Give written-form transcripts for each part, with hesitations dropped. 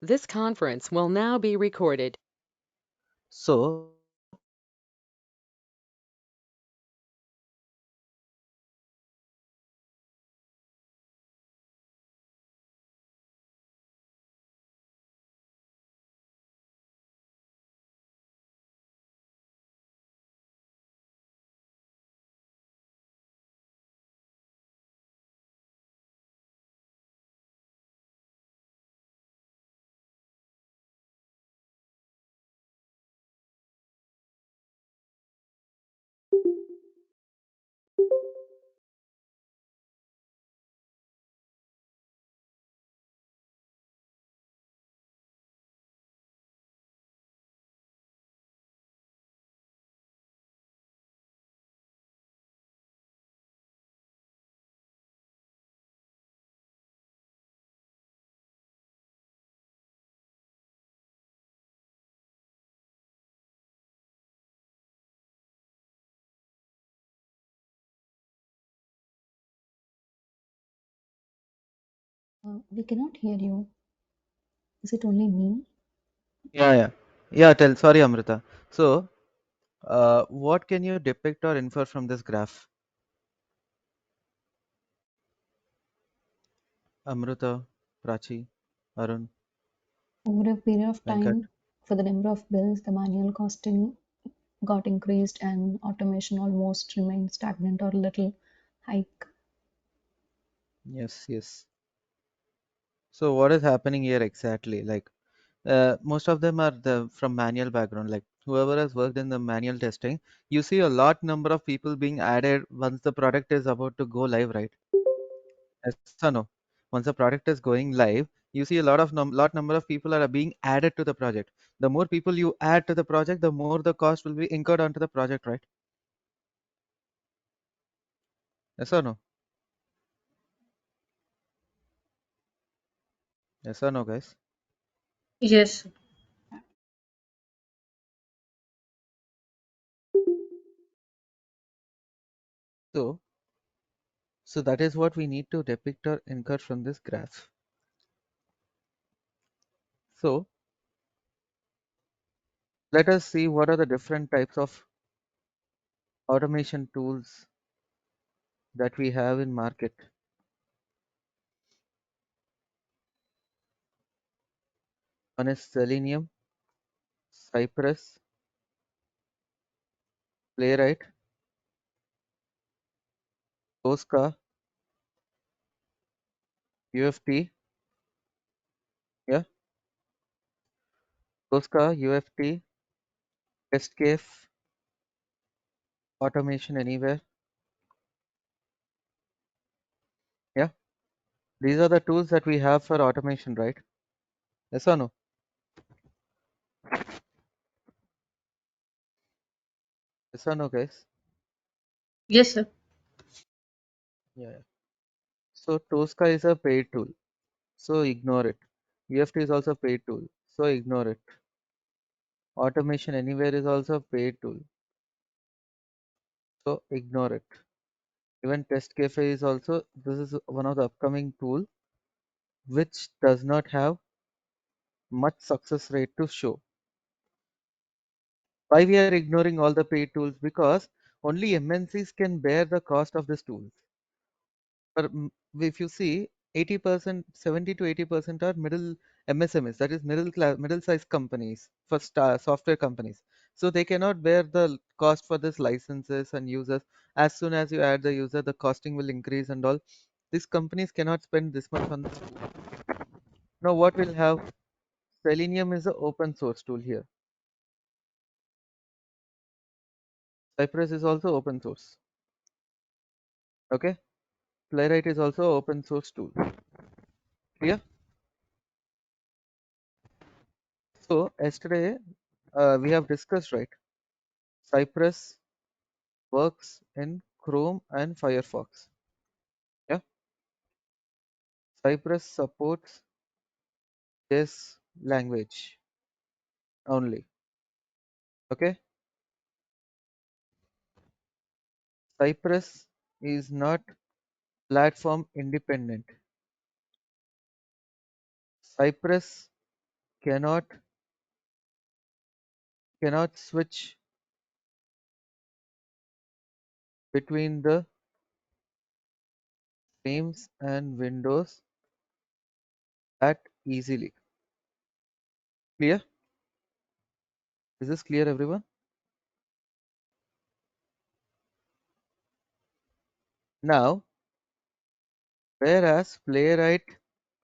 This conference will now be recorded. So, We cannot hear you. Is it only me? yeah, sorry, Amrita. So, what can you depict or infer from this graph? Amrita, Prachi, Arun, Over a period of Venkat. time, for the number of bills, the manual costing got increased and automation almost remained stagnant or little hike. Yes, yes. So, what is happening here exactly? Like, most of them are from manual background. Like, whoever has worked in the manual testing, you see a lot number of people being added once the product is about to go live, right? Yes or no? Once the product is going live, you see a lot number of people are being added to the project. The more people you add to the project, the more the cost will be incurred onto the project, right? Yes or no? Yes or no, guys? Yes. So, so that is what we need to depict or incur from this graph. So, let us see what are the different types of automation tools that we have in market. One is Selenium, Cypress, Playwright, Tosca, UFT, yeah, Tosca, UFT, TestCase, Automation Anywhere, yeah. These are the tools that we have for automation, right? Yes or no? Yes or no, guys? Yes, sir. Yeah. So Tosca is a paid tool, so ignore it. UFT is also a paid tool, so ignore it. Automation Anywhere is also a paid tool, so ignore it. Even Test Cafe is also, this is one of the upcoming tool which does not have much success rate to show. Why we are ignoring all the paid tools? Because only MNCs can bear the cost of these tools. But if you see, 80%, 70 to 80% are middle MSMEs, that is middle class, middle sized companies for software companies. So they cannot bear the cost for this licenses and users. As soon as you add the user, the costing will increase and all. These companies cannot spend this much on this tool. Now what we'll have? Selenium is an open source tool here. Cypress is also open source. Okay. Playwright is also open source tool. Clear? So yesterday we have discussed, right? Cypress works in Chrome and Firefox. Yeah, Cypress supports this language only. Okay, Cypress is not platform independent. Cypress cannot switch between the frames and windows that easily. Clear? Is this clear, everyone? Now, whereas Playwright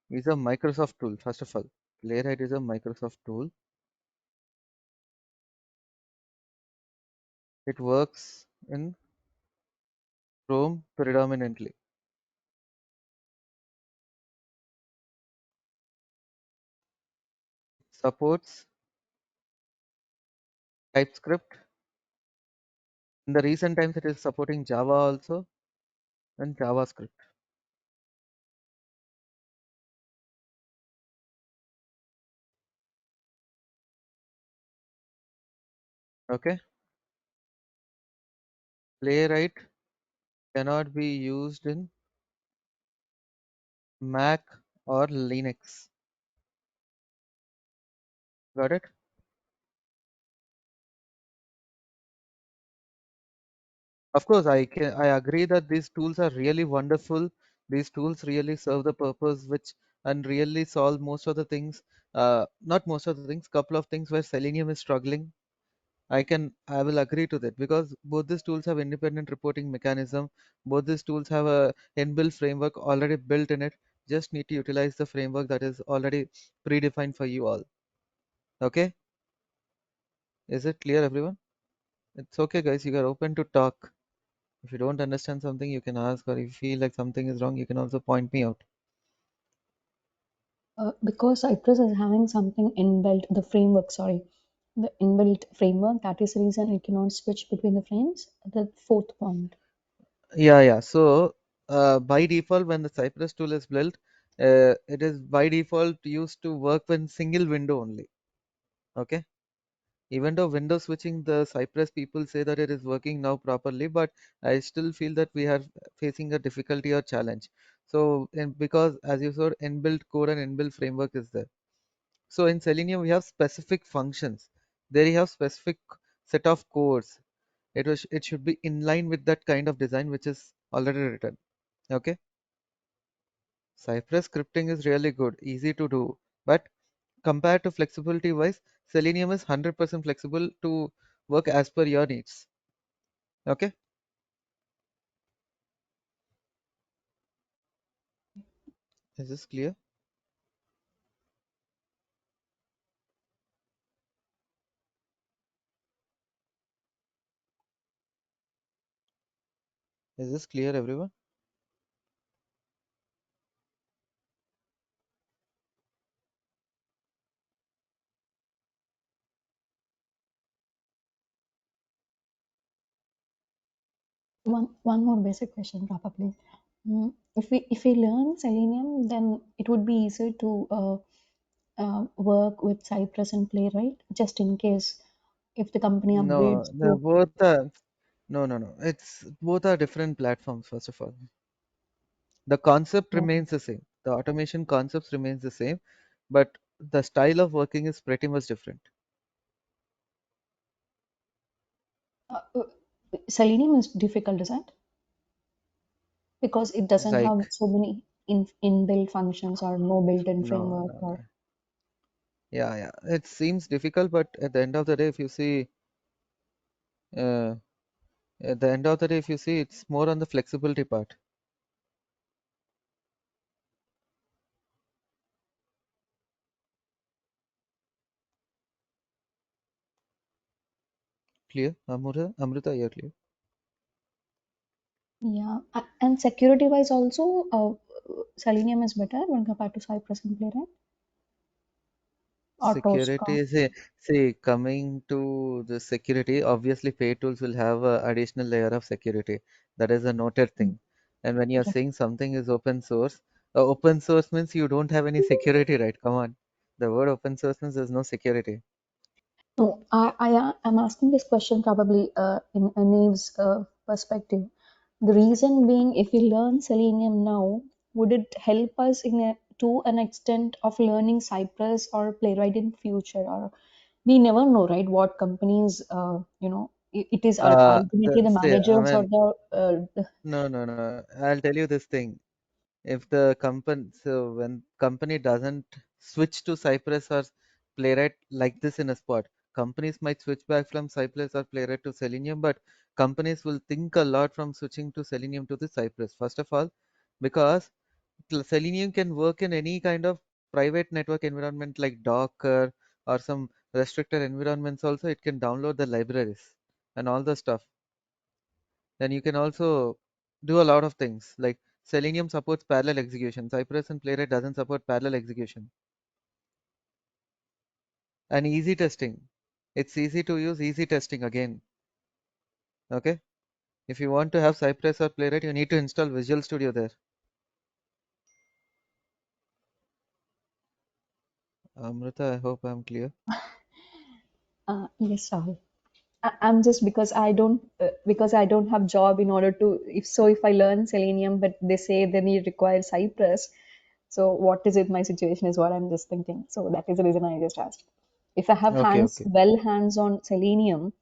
is a Microsoft tool, first of all, Playwright is a Microsoft tool. It works in Chrome predominantly. Supports TypeScript. In the recent times, it is supporting Java also and JavaScript. Okay. Playwright cannot be used in Mac or Linux. Got it? Of course, I agree that these tools are really wonderful. These tools really serve the purpose which and really solve most of the things. Not most of the things, couple of things where Selenium is struggling. I will agree to that because both these tools have independent reporting mechanism. Both these tools have a inbuilt framework already built in it. Just need to utilize the framework that is already predefined for you all. Okay? Is it clear, everyone? It's okay, guys. You are open to talk. If you don't understand something, you can ask, or if you feel like something is wrong, you can also point me out. Because Cypress is having something inbuilt, the framework, sorry, the inbuilt framework, that is the reason it cannot switch between the frames. The fourth point. Yeah. So, by default, when the Cypress tool is built, it is by default used to work with single window only. Okay. Even though window switching, the Cypress people say that it is working now properly, but I still feel that we are facing a difficulty or challenge. So, because as you saw, inbuilt code and inbuilt framework is there. So in Selenium, we have specific functions. There you have specific set of codes. It should be in line with that kind of design which is already written. Okay. Cypress scripting is really good, easy to do, but compared to flexibility wise, Selenium is 100% flexible to work as per your needs. Okay. Is this clear? Is this clear, everyone? One more basic question, probably. If we learn Selenium, then it would be easier to work with Cypress and Playwright, just in case if the company No, upgrades the to. both are no. It's both are different platforms, first of all. The concept uh, remains the same. The automation concepts remains the same, but the style of working is pretty much different. uh, uh, Selenium is difficult, is it? Because it doesn't Like have so many inbuilt functions or no built-in framework no. or. Yeah. It seems difficult, but at the end of the day, if you see, uh, at the end of the day, if you see, it's more on the flexibility part. Clear? Amrita, you're clear. Yeah, and security-wise also, Selenium is better when compared to Cypress and Playwright or Tosca. Security is a see coming to the security. Obviously, pay tools will have a additional layer of security. That is a noted Mm, thing. And when you are right. saying something is open source means you don't have any security, right? Come on. The word open source means there's no security. No, am asking this question probably in a Nave's perspective. The reason being, if we learn Selenium now, would it help us in to an extent of learning Cypress or Playwright in future, or we never know, right? What companies, it is ultimately the Say, I managers or mean, the no, no, no. I'll tell you this thing. If the company, so when company doesn't switch to Cypress or Playwright like this in a spot, companies might switch back from Cypress or Playwright to Selenium, but companies will think a lot from switching to Selenium to the Cypress. First of all, because Selenium can work in any kind of private network environment like Docker or some restricted environments also. It can download the libraries and all the stuff. Then you can also do a lot of things like Selenium supports parallel execution. Cypress and Playwright doesn't support parallel execution. And easy testing. It's easy to use, easy testing again. Okay. If you want to have Cypress or Playwright, you need to install Visual Studio there. Amrita, I hope I'm clear. yes, Rahul. I'm just because I don't have job in order to, if I learn Selenium, but they say then you require Cypress. So what is it? My situation is what I'm just thinking. So that is the reason I just asked. If I have Okay, okay. hands on Selenium,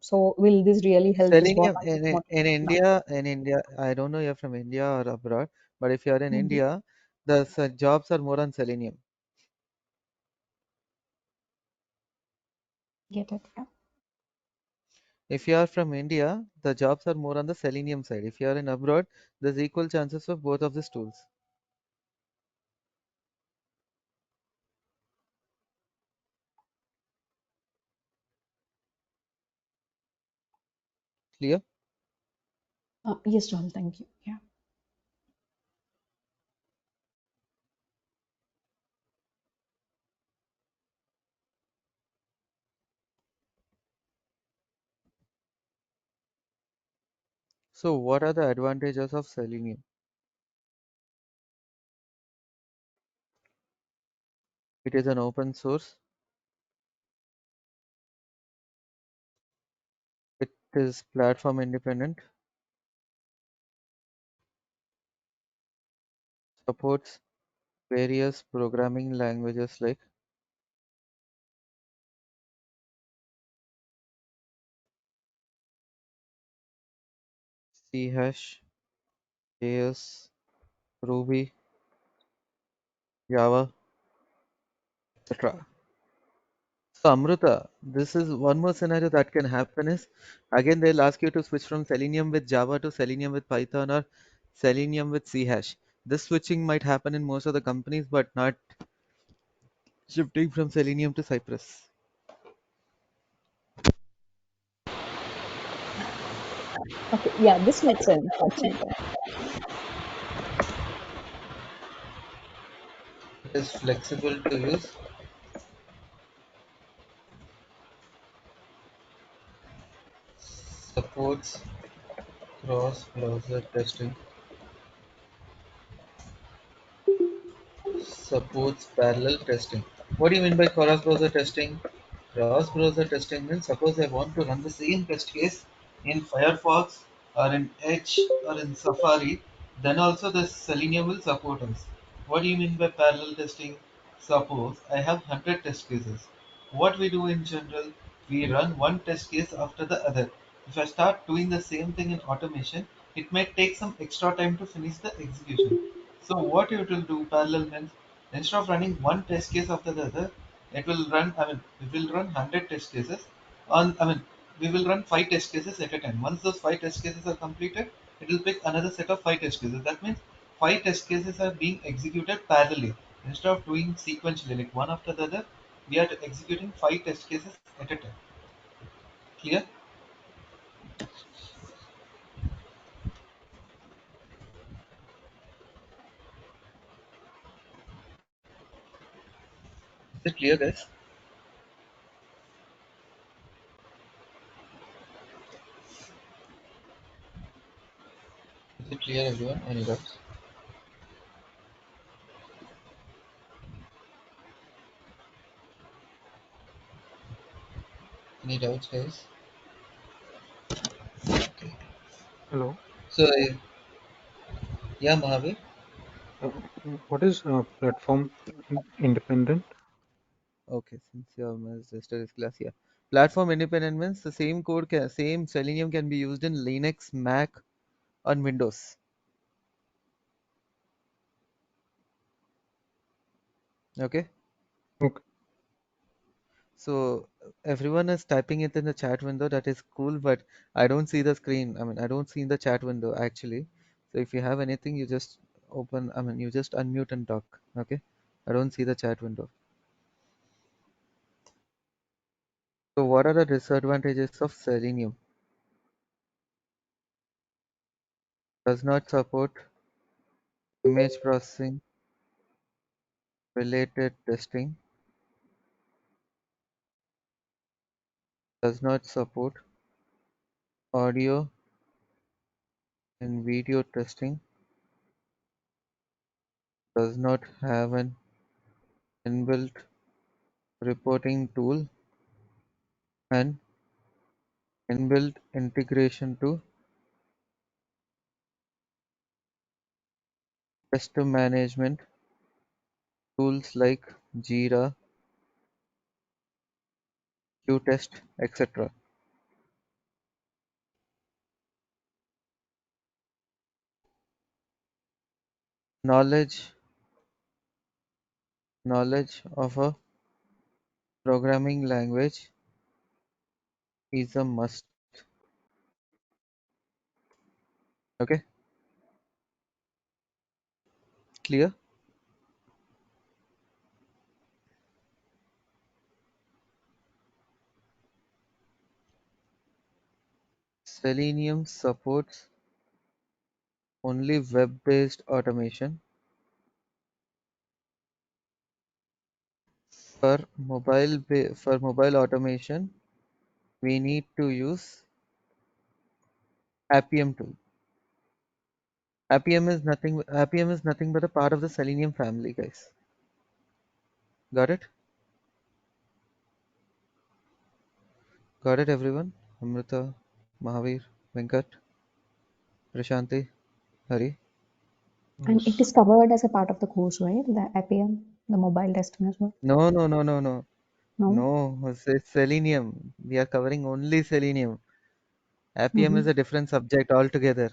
so will this really help? Is what Selenium I just want to in know now. India, I don't know you're from India or abroad, but if you're in Mhm. India, the jobs are more on Selenium. Get it? Yeah. If you are from India, the jobs are more on the Selenium side. If you are in abroad, there's equal chances of both of these tools. Clear? Yes, Rahul. Thank you. Yeah. So what are the advantages of Selenium? It is an open source. It is platform independent, supports various programming languages like C hash, JS, Ruby, Java, etc. So Amrita, this is one more scenario that can happen is again they'll ask you to switch from Selenium with Java to Selenium with Python or Selenium with C hash. This switching might happen in most of the companies, but not shifting from Selenium to Cypress. Okay. Yeah, this makes sense actually. Yeah. It is flexible to use, supports cross-browser testing, supports parallel testing. What do you mean by cross-browser testing? Cross-browser testing means suppose I want to run the same test case in Firefox or in Edge or in Safari, then also the Selenium will support us. What do you mean by parallel testing? Suppose I have 100 test cases. What we do in general, we run one test case after the other. If I start doing the same thing in automation, it may take some extra time to finish the execution. So what it will do parallel means instead of running one test case after the other, it will run, I mean, it will run 100 test cases on, I mean, we will run 5 test cases at a time. Once those 5 test cases are completed, it will pick another set of 5 test cases. That means 5 test cases are being executed parallelly. Instead of doing sequentially, like one after the other, we are executing 5 test cases at a time. Clear? Is it clear, guys? Is it clear, everyone? Any doubts? Any doubts, guys? Okay. Hello. So, yeah, Mahavir? Uh, what is platform independent? Okay, since your sister is class, yeah. Platform independent means the same code can, same Selenium can be used in Linux, Mac, on Windows. Okay, Okay. so everyone is typing it in the chat window. That is cool, but I don't see the screen. I mean, I don't see the chat window actually. So if you have anything, you just open. I mean, you just unmute and talk. Okay, I don't see the chat window. So what are the disadvantages of Selenium? Does not support image processing related testing. Does not support audio and video testing. Does not have an inbuilt reporting tool and inbuilt integration to test management tools like Jira, Qtest, etc. Knowledge knowledge of a programming language is a must. Okay, clear? Selenium supports only web-based automation. For mobile automation, we need to use Appium tool. Appium is nothing but a part of the Selenium family, guys. Got it? Got it, everyone? Amrita, Mahavir, Venkat, Prashanti, Hari. And it Yes. is covered as a part of the course, right? The APM, the mobile testing as well. No, no, no, no, no. No? No, it's Selenium. We are covering only Selenium. Appium is Mm-hmm. a different subject altogether.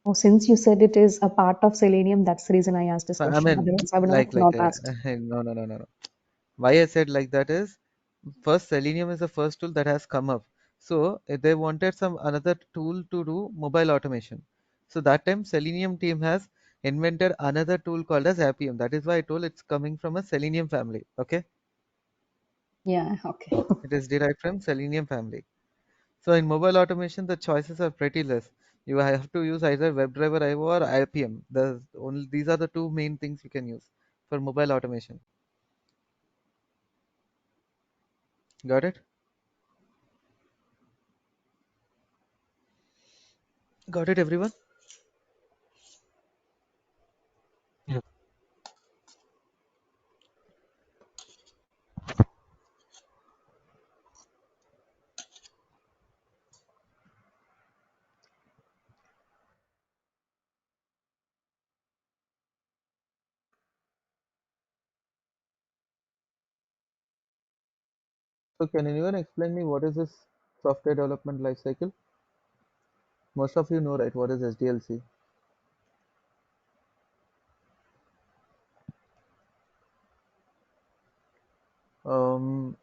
Oh, since you said it is a part of Selenium, that's the reason I asked this I question. mean, Otherwise, I would not asked. no, no, no, no, no. Why I said like that is first Selenium is the first tool that has come up. So they wanted some another tool to do mobile automation. So that time Selenium team has invented another tool called as Appium. That is why I told it's coming from a Selenium family. Okay, Yeah, okay. it is derived from Selenium family. So in mobile automation, the choices are pretty less. You have to use either WebDriver IO or IPM. These are the two main things you can use for mobile automation. Got it? Got it, everyone? Yes. So can anyone explain me what is this software development lifecycle? Most of you know, right? What is SDLC? Um,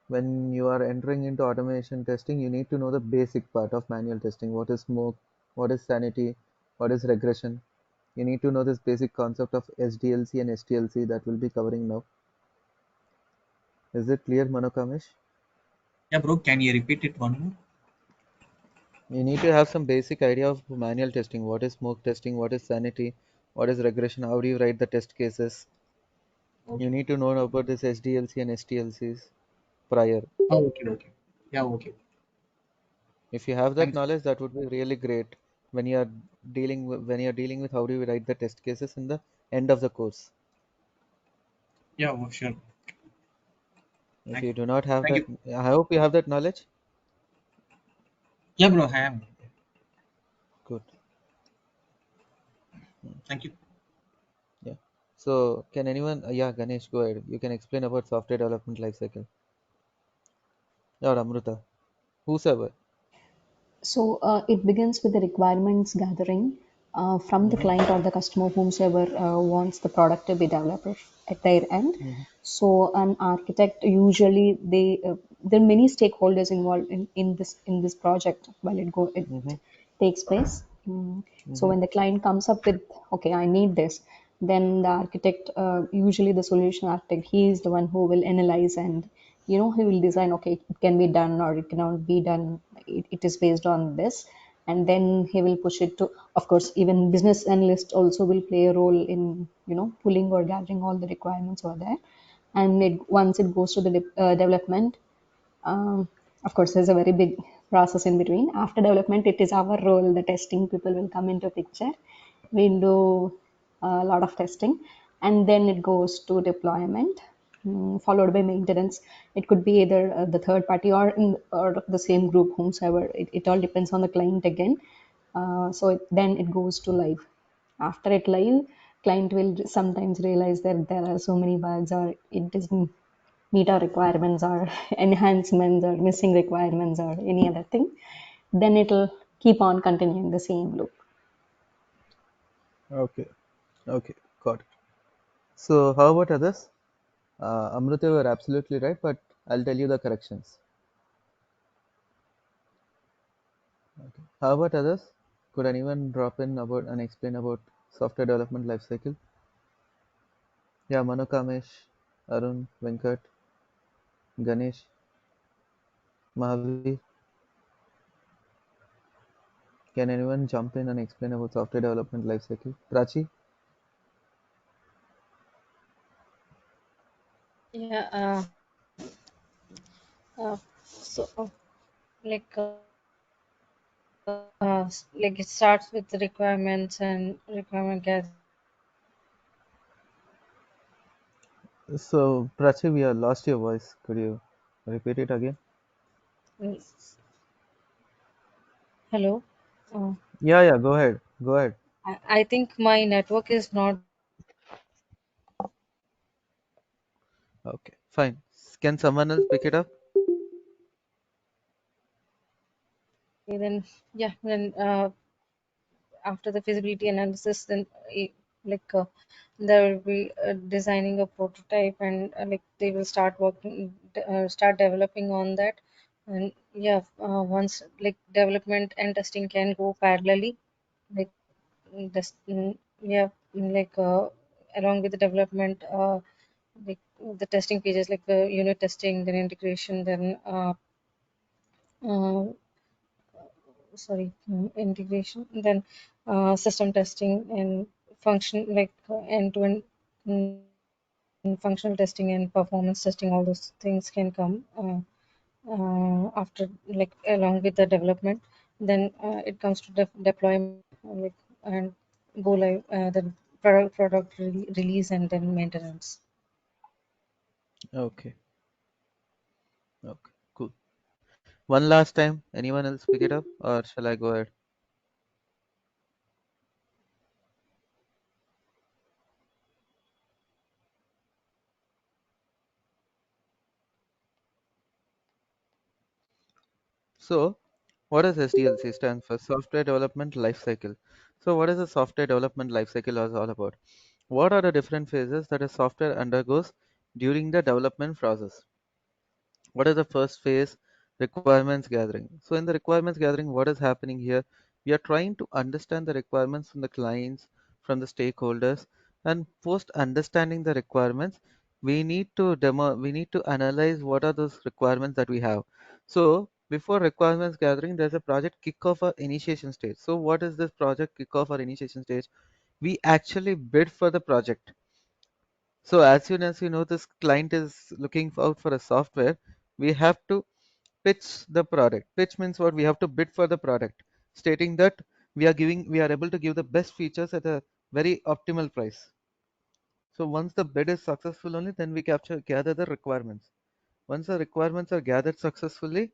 when you are entering into automation testing, you need to know the basic part of manual testing. What is smoke? What is sanity? What is regression? You need to know this basic concept of SDLC and STLC that we'll be covering now. Is it clear, Manokamish? Yeah, bro, can you repeat it one more? You need to have some basic idea of manual testing. What is smoke testing? What is sanity? What is regression? How do you write the test cases? You Okay. need to know about this SDLC and STLCs prior. Oh, okay, okay. Yeah, okay. If you have that Thanks. knowledge, that would be really great when you are dealing with how do you write the test cases in the end of the course. Yeah, oh, sure. If Thank you you. do not have Thank that, you. I hope you have that knowledge. Yeah, bro, I am. Good. Thank you. Yeah. So can anyone, yeah, Ganesh, go ahead. You can explain about software development lifecycle. Or Amruta, whosoever. So it begins with the requirements gathering from the Mm-hmm. client or the customer, whomsoever wants the product to be developed at their end. Mm-hmm. So an architect usually there are many stakeholders involved in this project while it Mm-hmm. takes place. So Mm-hmm. when the client comes up with, okay, I need this, then the architect, usually the solution architect, he is the one who will analyze and he will design, okay, it can be done or it cannot be done. It is based on this, and then he will push it to, of course, even business analyst also will play a role in pulling or gathering all the requirements over there. And once it goes to the development, um, of course, there's a very big process in between. After development, it is our role. The testing people will come into picture. We'll do a lot of testing, and then it goes to deployment, followed by maintenance. It could be either the third party or the same group, whomsoever. It all depends on the client again. Then it goes to live. After it live, client will sometimes realize that there are so many bugs or it doesn't meet our requirements or enhancements or missing requirements or any other thing, then it'll keep on continuing the same loop. Okay. Okay. Got it. So how about others? Amruta, you are absolutely right, but I'll tell you the corrections. Okay. How about others? Could anyone drop in about and explain about software development lifecycle? Yeah, Manu, Kamesh, Arun, Venkat, Ganesh, Mahavir. Can anyone jump in and explain about software development lifecycle? Prachi? Yeah. So, like it starts with the requirements and requirement gathering. So, Prachi, we have lost your voice. Could you repeat it again? Mm, Hello. Uh, Yeah, yeah, go ahead. Go ahead. I think my network is not Okay, fine. Can someone else pick it up? then. Yeah. Then after the feasibility analysis, then like there will be designing a prototype, and like they will start working, start developing on that. And yeah, once like development and testing can go parallelly, like yeah, like along with the development, like the testing phases, like the unit testing, then integration, then uh, integration, then system testing and function, like end-to-end functional testing and performance testing. All those things can come after, like along with the development. Then it comes to deployment, like, and go live, then product release, and then maintenance. Okay, okay, cool. One last time. Anyone else pick it up, or shall I go ahead? So, what does SDLC stand for? Software Development Lifecycle. So, what is the software development lifecycle all about? What are the different phases that a software undergoes during the development process? What is the first phase? Requirements gathering. So in the requirements gathering, what is happening here? We are trying to understand the requirements from the clients, from the stakeholders, and post understanding the requirements, we need to analyze what are those requirements that we have. So before requirements gathering, there's a project kickoff or initiation stage. So what is this project kickoff or initiation stage? We actually bid for the project. So as soon as you know this client is looking out for a software, we have to pitch the product. Pitch means what? We have to bid for the product, stating that we are able to give the best features at a very optimal price. So once the bid is successful only, then we gather the requirements. Once the requirements are gathered successfully,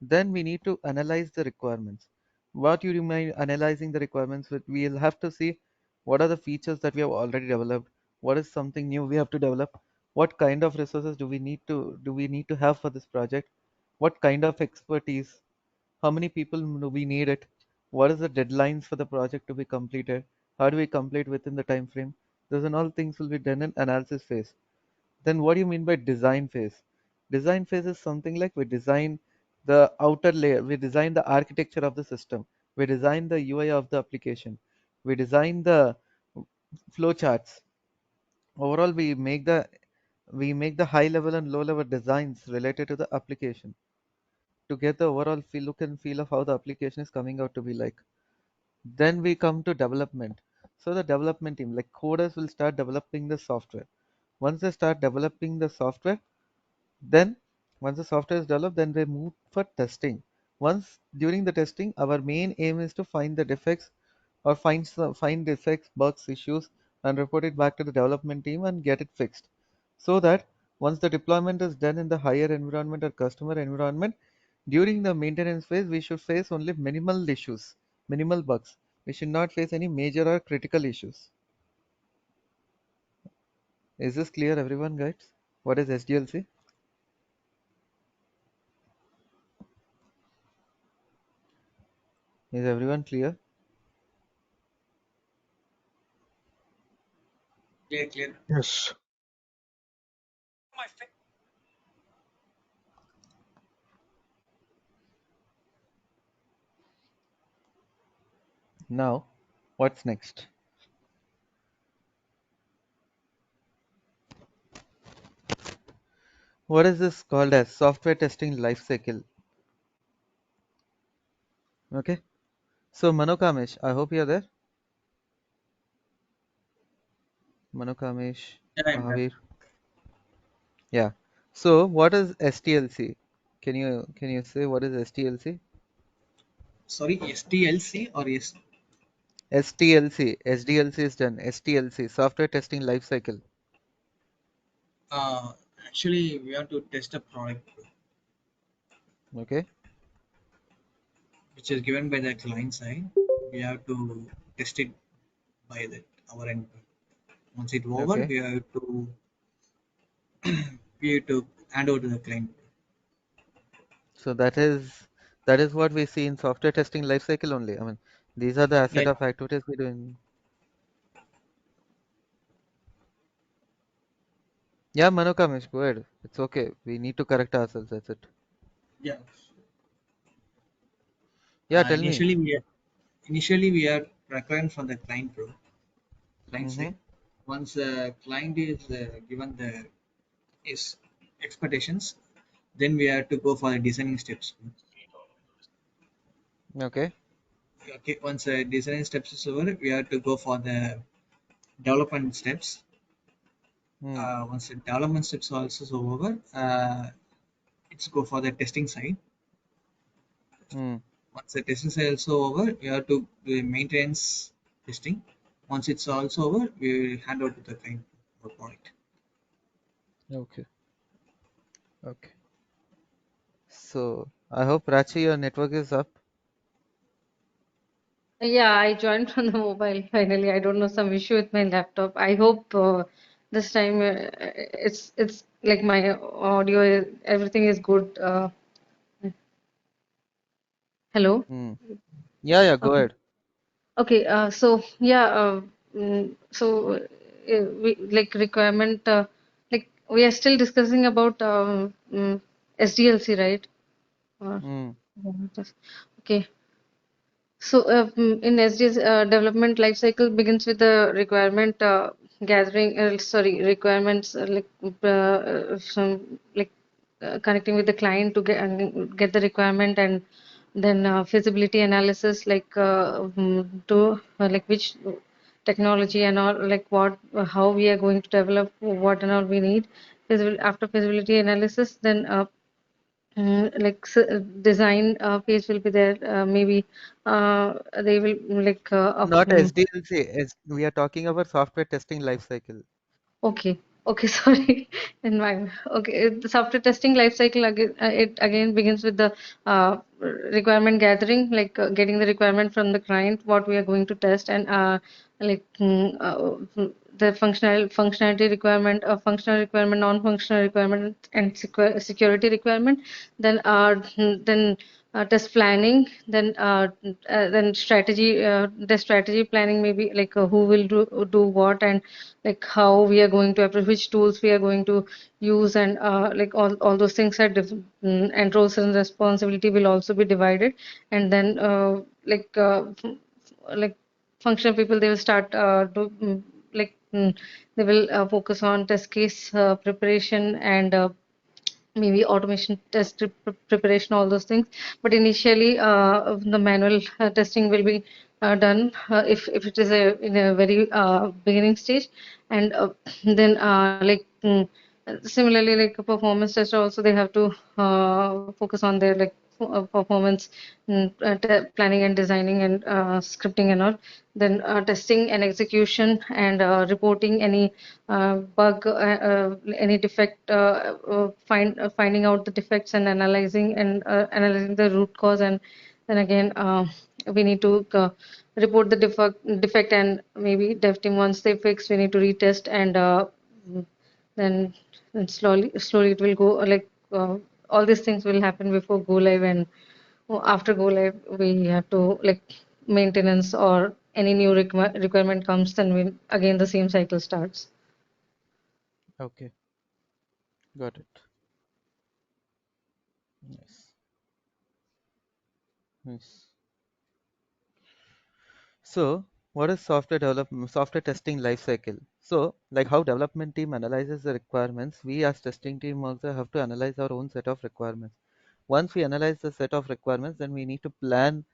then we need to analyze the requirements. What you mean analyzing the requirements with? We'll have to see What are the features that we have already developed? What is something new we have to develop? What kind of resources do we need to have for this project? What kind of expertise? How many people do we need it? What is the deadlines for the project to be completed? How do we complete within the time frame? Those and all things will be done in analysis phase. Then what do you mean by design phase? Design phase is something like we design the outer layer, we design the architecture of the system, we design the UI of the application, we design the flow charts. Overall, we make the high level and low level designs related to the application to get the overall look and feel of how the application is coming out to be like. Then we come to development. So the development team, like coders, will start developing the software. Once they start developing the software, then once the software is developed, then they move for testing. Once during the testing, our main aim is to find the defects or find defects, bugs, issues, and report it back to the development team and get it fixed. So that once the deployment is done in the higher environment or customer environment, during the maintenance phase, we should face only minimal issues, minimal bugs. We should not face any major or critical issues. Is this clear, everyone, guys? What is SDLC? Is everyone clear? Clear, clear. Yes. Now, what's next? What is this called as software testing lifecycle? Okay. So Manokamesh, I hope you're there. Manokamesh, Yeah, I'm there. Mahavir. Yeah. So what is STLC? Can you say what is STLC? Sorry, STLC or S? STLC. SDLC is done. STLC, software testing lifecycle. Uh, Actually, we have to test a product Okay. which is given by the client side. We have to test it by our end. Once it's over, Okay. we have to hand over to the client. So that is what we see in software testing lifecycle only. I mean, these are the Yeah, set of activities we do in. Yeah, Manokamesh, go ahead. It's okay. We need to correct ourselves. That's it. yeah. Yeah, tell me. Initially we are requiring from the client Mm-hmm. side. Once the client is given the is expectations, then we have to go for the designing steps. Okay. Okay, once the designing steps is over, we have to go for the development steps. Hmm. Once the development steps also is over, it's go for the testing side. Hmm. Once the testing side also over, we have to do the maintenance testing. Once it's also over, we hand over to the client for product. Okay. Okay. So I hope Rachi, your network is up. Yeah, I joined from the mobile finally. I don't know, some issue with my laptop. I hope this time it's like my audio, everything is good. Hello. Hmm. Yeah, yeah, go Okay. ahead. Okay. So yeah. So we like requirement. Like we are still discussing about SDLC, right? Uh, Hmm. okay. So, in SD's development life cycle begins with the requirement gathering, sorry, requirements connecting with the client to get the requirement, and then feasibility analysis, to like which technology and all, like what, how we are going to develop, what and all we need. After feasibility analysis, then design phase will be there. Maybe they will Not SDLC. We are talking about software testing lifecycle. okay, okay, sorry. In my okay, the software testing life cycle again, it again begins with the requirement gathering, getting the requirement from the client, what we are going to test, and like the functionality requirement, functional requirement, non-functional requirement, and security requirement. Then test planning, then strategy, the strategy planning, maybe like who will do what, and like how we are going to approach, which tools we are going to use, and like all those things are and roles and responsibility will also be divided. And then like functional people, they will start they will focus on test case preparation, and maybe automation test preparation, all those things. But initially the manual testing will be done if it is in a very beginning stage. And then similarly, like a performance tester also, they have to focus on their like performance, planning and designing, and scripting and all. Then testing and execution, and reporting any any defect, finding out the defects, and analyzing the root cause. And then again, we need to report the defect, and maybe dev team, once they fix, we need to retest. And then slowly it will go all these things will happen before go live. And after go live, we have to like maintenance, or any new requirement comes, then we again the same cycle starts. Okay, got it. Nice. Nice. So, what is software testing lifecycle? So, like how development team analyzes the requirements, we as testing team also have to analyze our own set of requirements. Once we analyze the set of requirements, then we need to plan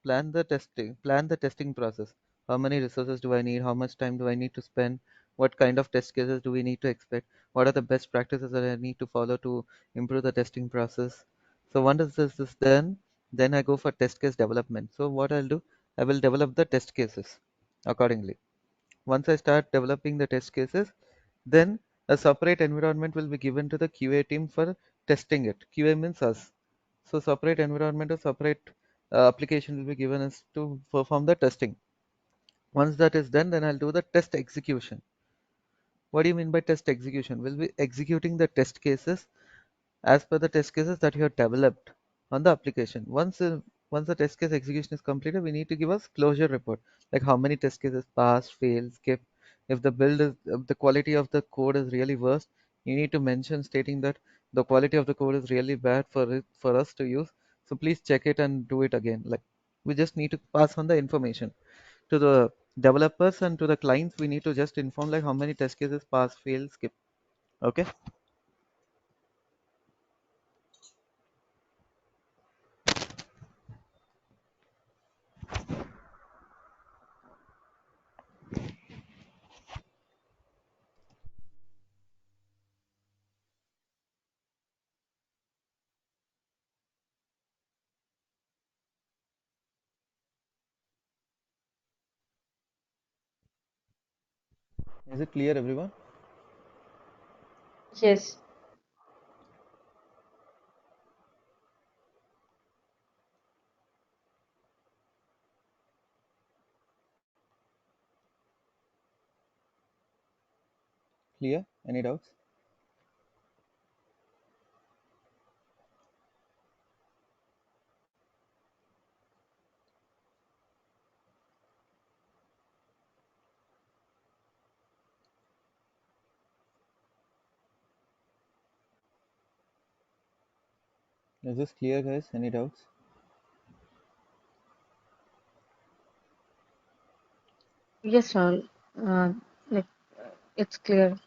the testing process. How many resources do I need? How much time do I need to spend? What kind of test cases do we need to expect? What are the best practices that I need to follow to improve the testing process? So once this is done, then I go for test case development. So what I'll do, I will develop the test cases accordingly. Once I start developing the test cases, then a separate environment will be given to the QA team for testing it. QA means us. So separate environment or separate application will be given us to perform the testing. Once that is done, then I'll do the test execution. What do you mean by test execution? We'll be executing the test cases as per the test cases that you have developed on the application. Once the test case execution is completed, we need to give us closure report, like how many test cases passed, failed, skipped. If the quality of the code is really worse, you need to mention stating that the quality of the code is really bad for us to use. So please check it and do it again. Like we just need to pass on the information to the developers, and to the clients we need to just inform like how many test cases pass, fail, skip. Okay. Is it clear, everyone? Yes. Clear? Any doubts? Is this clear, guys? Any doubts? Yes, Rahul. Uh, like it's clear.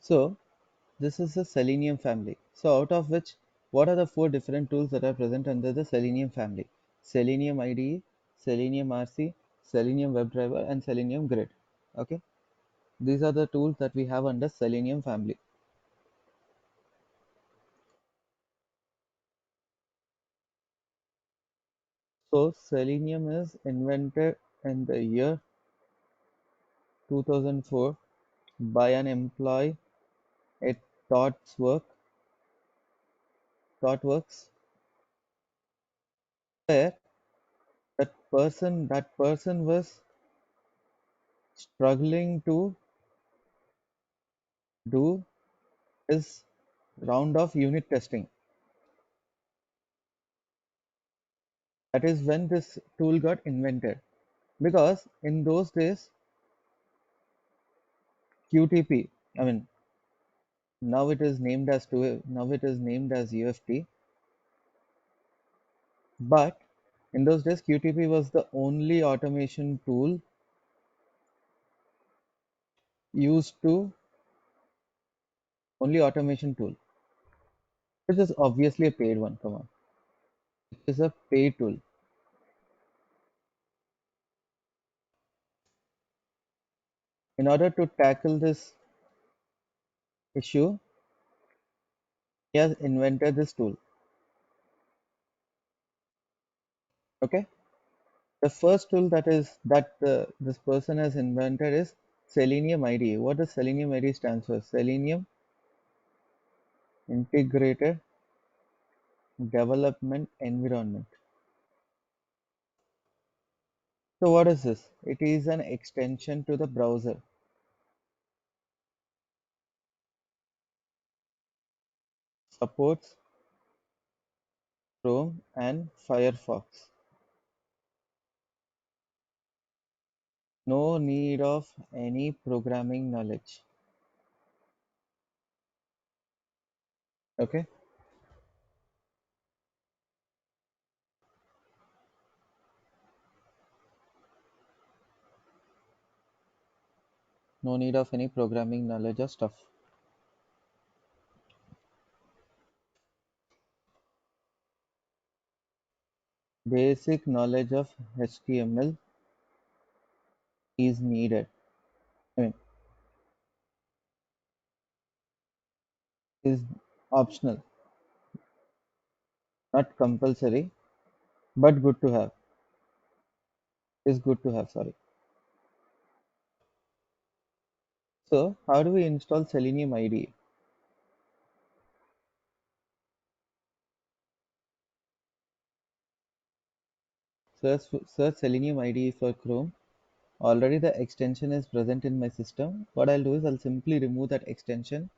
So, this is the Selenium family. So, out of which, what are the four different tools that are present under the Selenium family? Selenium IDE, Selenium RC, Selenium WebDriver, and Selenium Grid. Okay, these are the tools that we have under Selenium family. So Selenium is invented in the year 2004 by an employee at ThoughtWorks, ThoughtWorks, where that person was struggling to do his round of unit testing. That is when this tool got invented. Because in those days, QTP, I mean, now it is named as UFT, but in those days, QTP was the used to only automation tool, which is obviously a paid one. Come on, it is a paid tool. In order to tackle this issue, he has invented this tool. Okay, the first tool this person has invented is Selenium IDE. What does Selenium IDE stands for? Selenium Integrated Development Environment. So what is this? It is an extension to the browser. Supports Chrome and Firefox. No need of any programming knowledge. Okay, no need of any programming knowledge or stuff. Basic knowledge of HTML is needed. I mean, is optional, not compulsory, but good to have. Is good to have. Sorry. So how do we install Selenium IDE? Search Selenium IDE for Chrome. Already the extension is present in my system. What I'll do is I'll simply remove that extension.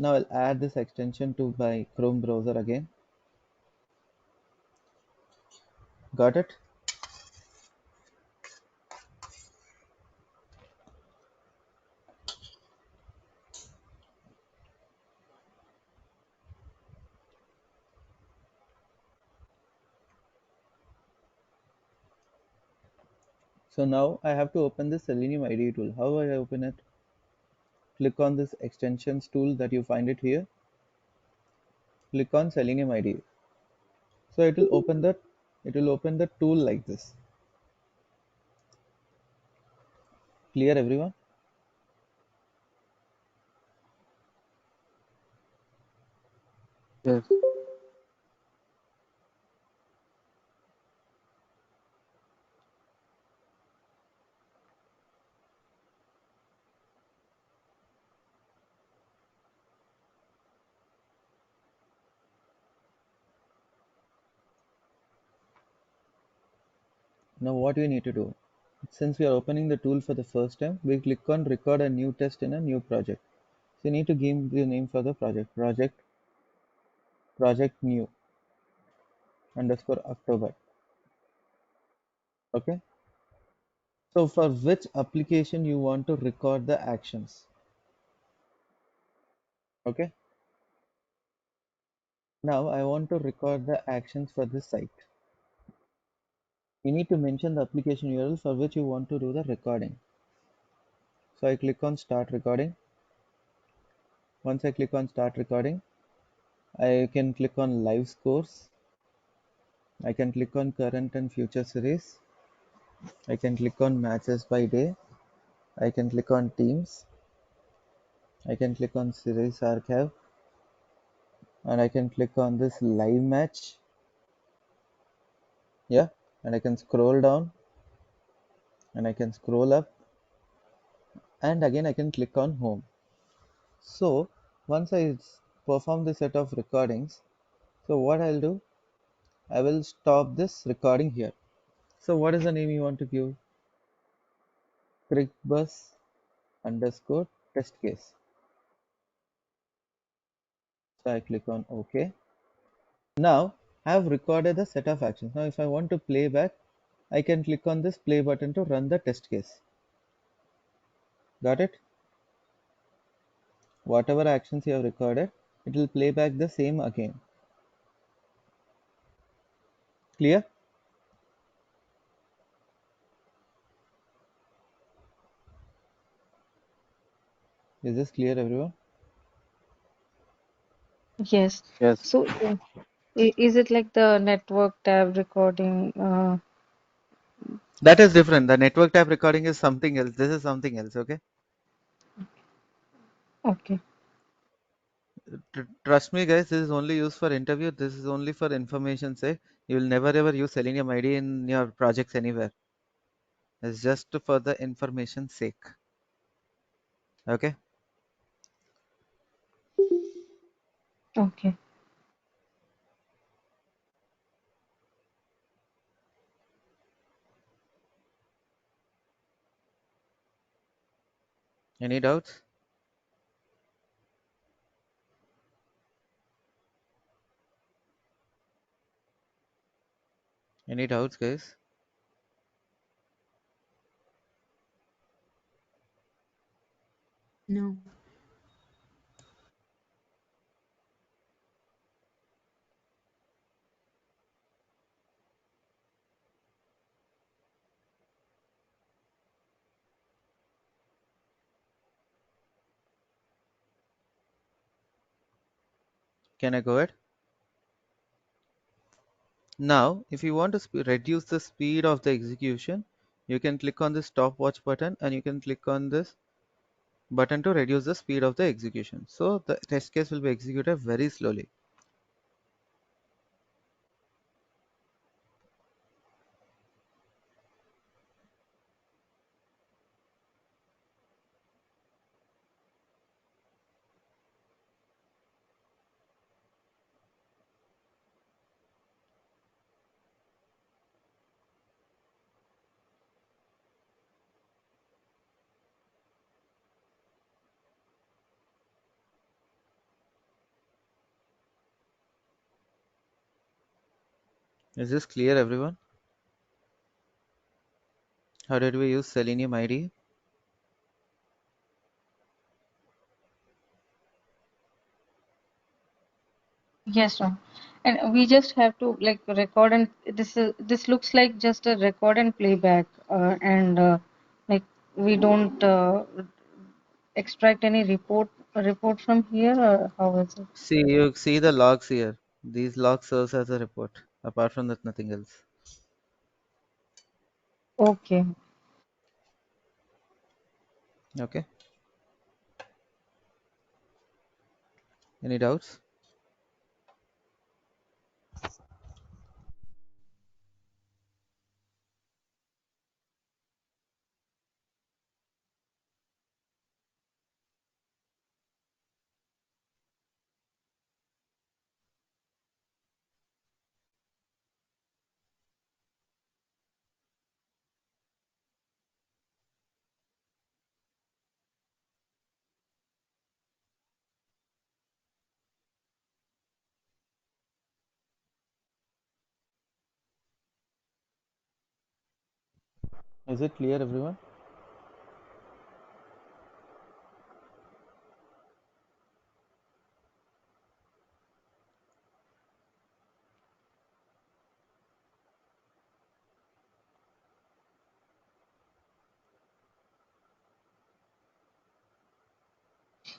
Now I'll add this extension to my Chrome browser again. Got it? So now I have to open this Selenium IDE tool. How will I open it? Click on this extensions tool that you find it here. Click on Selenium IDE. So it will open the tool like this. Clear everyone? Yes. Now what we need to do, since we are opening the tool for the first time, we click on record a new test in a new project. So you need to give the name for the project new underscore October. Okay. So for which application you want to record the actions. Okay. Now I want to record the actions for this site. You need to mention the application URL for which you want to do the recording. So I click on start recording. Once I click on start recording, I can click on live scores. I can click on current and future series. I can click on matches by day. I can click on teams. I can click on series archive, and I can click on this live match. Yeah, and I can scroll down, and I can scroll up, and again I can click on home. So once I perform this set of recordings, so what I'll do, I will stop this recording here. So what is the name you want to give? Crickbus underscore test case. So I click on OK. Now I have recorded the set of actions. Now if I want to play back, I can click on this play button to run the test case. Got it? Whatever actions you have recorded, it will play back the same again. Clear? Is this clear, everyone? Yes. Yes. So is it like the network tab recording? That is different. The network tab recording is something else. This is something else, okay? Okay. Trust me, guys, this is only used for interview. This is only for information sake. You will never ever use Selenium ID in your projects anywhere. It's just for the information sake. Okay? Okay. Any doubts? Any doubts, guys? No. Can I go ahead? Now, if you want to reduce the speed of the execution, you can click on this stopwatch button and you can click on this button to reduce the speed of the execution. So the test case will be executed very slowly. Is this clear, everyone? How did we use Selenium ID? Yes, sir. And we just have to like record, and this looks like just a record and playback, and like we don't extract any report from here, or how is it? See, you see the logs here. These logs serves as a report. Apart from that, nothing else. Okay. Okay. Any doubts? Is it clear, everyone?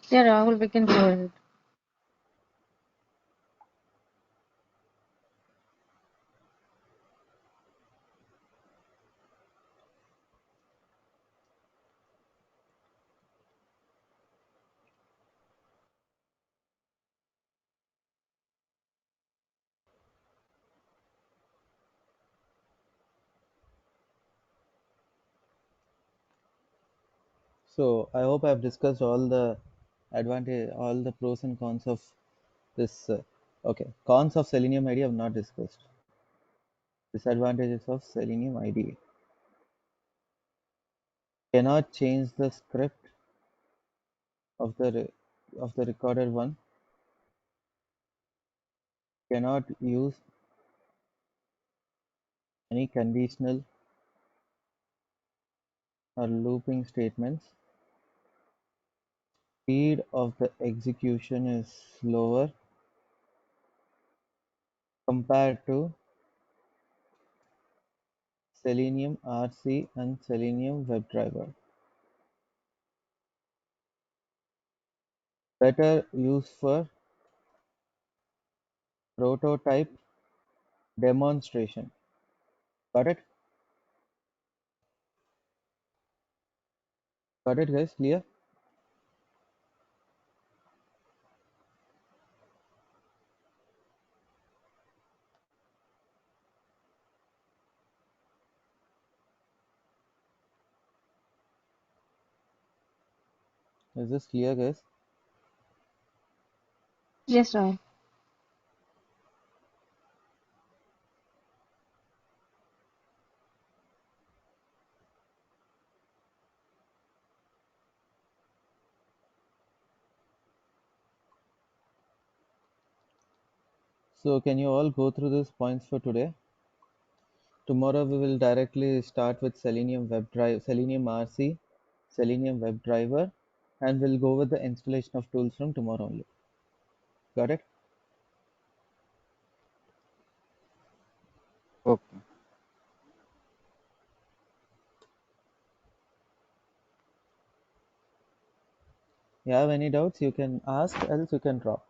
Yeah, Rahul, we can go ahead. So I hope I've discussed all the all the pros and cons of this. Okay, cons of Selenium IDE I've not discussed. Disadvantages of Selenium IDE. Cannot change the script of of the recorded one. Cannot use any conditional or looping statements. Speed of the execution is slower compared to Selenium RC and Selenium WebDriver. Better use for prototype demonstration. Got it? Got it, guys? Clear? Is this clear, guys? Yes, Rahul. So can you all go through these points for today? Tomorrow we will directly start with Selenium WebDriver, Selenium RC, Selenium WebDriver, and we'll go with the installation of tools from tomorrow only. Got it? Okay. You have any doubts, you can ask, else you can drop.